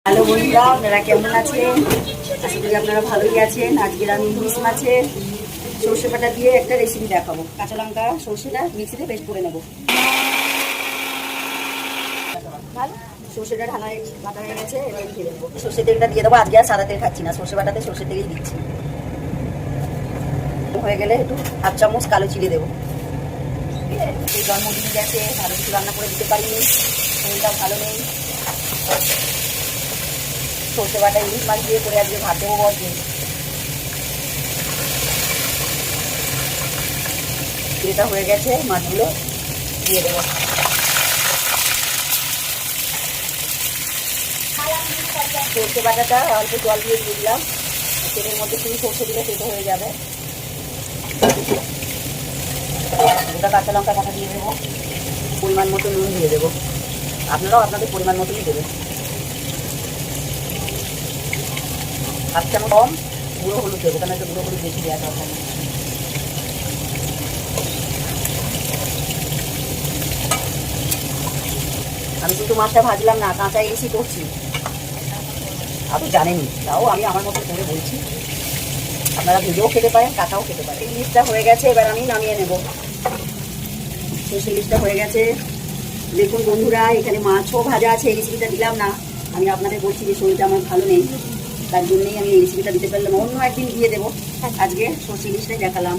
Hello বন্ধুরা, আপনারা কেমন আছেন? আশা করি আপনারা ভালোই আছেন। আজকের আমি ইলিশ মাছের সর্ষে বাটা দিয়ে একটা রেসিপি দেখাবো। কাঁচা লঙ্কা সর্ষেটা মিক্সিতে পেস্ট করে নেব। সর্ষেটা ঢালায় বাটা হয়ে গেছে, এবার দিয়ে দেবো। সর্ষে তেলটা দিয়ে দেবো। আজকে আর সাদা তেল খাচ্ছি না, সর্ষে বাটাতে সর্ষে তেলই দিচ্ছি। হয়ে গেলে একটু 1/2 চামচ কালো চিড়ে দেবো। এই জন্মদিন গেছে, ভালো কিছু রান্না করে দিতে পারিনি, শরীরটা ভালো নেই। সর্ষে বাটা ইলিশ মাছ দিয়ে করে আজকে ভাত দেবো বলছি। এটা হয়ে গেছে, মাছগুলো দিয়ে দেবো। সর্ষে বাটাটা অল্প জল দিয়ে দিলাম। তেলের মধ্যে শুধু সর্ষে দিলে সেটা হয়ে যাবে। গোটা কাঁচা লঙ্কা কাটা দিয়ে দেবো। পরিমাণ মতো নুন দিয়ে দেবো। আপনারাও আপনাদের পরিমাণ মতোই দেবেন। 1/2 চামচ কম গুঁড়ো হলুদ দেবো, কারণ একটা গুঁড়ো হলুদ বেশি দেওয়া দরকার নেই। আমি কিন্তু মাছটা ভাজলাম না, কাঁচা ইলিশই করছি। আপনি জানেনই, তাও আমি আমার মতো করে বলছি। আপনারা ভেজেও খেতে পারেন, কাঁচাও খেতে পারেন। ইলিশটা হয়ে গেছে, এবার আমি নামিয়ে নেব। সর্ষে ইলিশটা হয়ে গেছে। দেখুন বন্ধুরা, এখানে মাছও ভাজা আছে। এই রেসিপিটা দিলাম না, আমি আপনাদের বলছি যে শরীরটা আমার ভালো নেই, তার জন্যই আমি এই রেসিপিটা দিতে পারলাম। অন্য একদিন দিয়ে দেবো, আজকে সর্ষে ইলিশটাই দেখালাম।